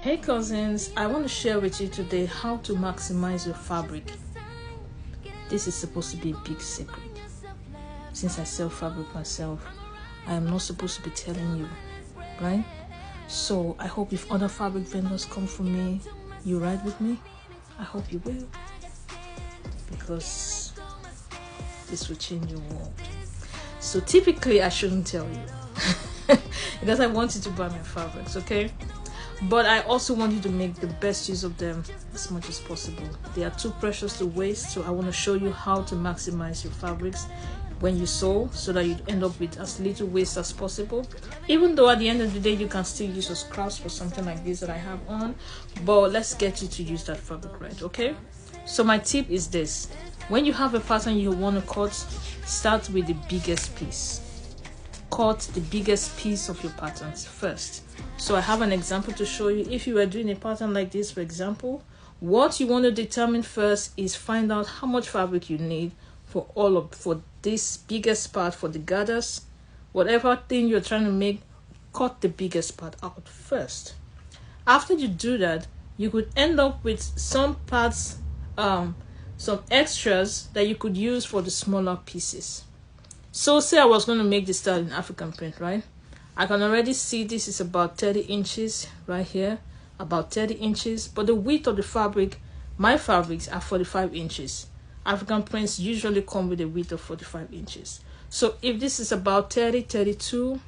Hey cousins, I want to share with you today how to maximize your fabric. This is supposed to be a big secret. Since I sell fabric myself, I am not supposed to be telling you, right? So I hope if other fabric vendors come from me, you ride with me. I hope you will, because this will change your world. So typically I shouldn't tell you because I want you to buy my fabrics, okay? But I also want you to make the best use of them as much as possible. They are too precious to waste, so I want to show you how to maximize your fabrics when you sew so that you end up with as little waste as possible. Even though at the end of the day you can still use your scraps for something like this that I have on, but let's get you to use that fabric right, okay? So my tip is this: when you have a pattern you want to cut, start with the biggest piece. Cut the biggest piece of your patterns first. So I have an example to show you. If you were doing a pattern like this, for example, what you want to determine first is find out how much fabric you need for this biggest part, for the gathers, whatever thing you're trying to make. Cut the biggest part out first. After you do that, you could end up with some parts, some extras that you could use for the smaller pieces. So say I was going to make this style in African print, right? I can already see this is about 30 inches right here, about 30 inches. But the width of the fabric, my fabrics are 45 inches. African prints usually come with a width of 45 inches. So if this is about 30, 32,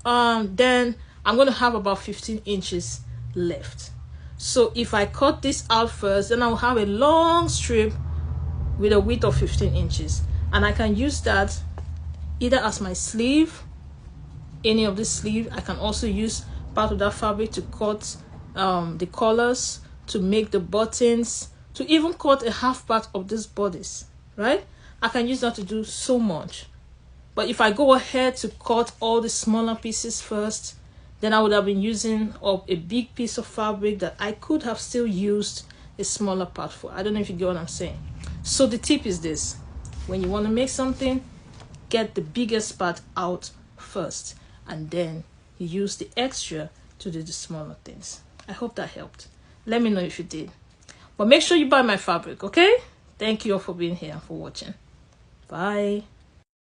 then I'm going to have about 15 inches left. So if I cut this out first, then I'll have a long strip with a width of 15 inches. And I can use that either as my sleeve, any of the sleeve. I can also use part of that fabric to cut the collars, to make the buttons, to even cut a half part of these bodies, right? I can use that to do so much. But if I go ahead to cut all the smaller pieces first, then I would have been using up a big piece of fabric that I could have still used a smaller part for. I don't know if you get what I'm saying. So the tip is this: when you want to make something, get the biggest part out first, and then you use the extra to do the smaller things. I hope that helped. Let me know if you did. But make sure you buy my fabric, okay? Thank you all for being here and for watching. Bye.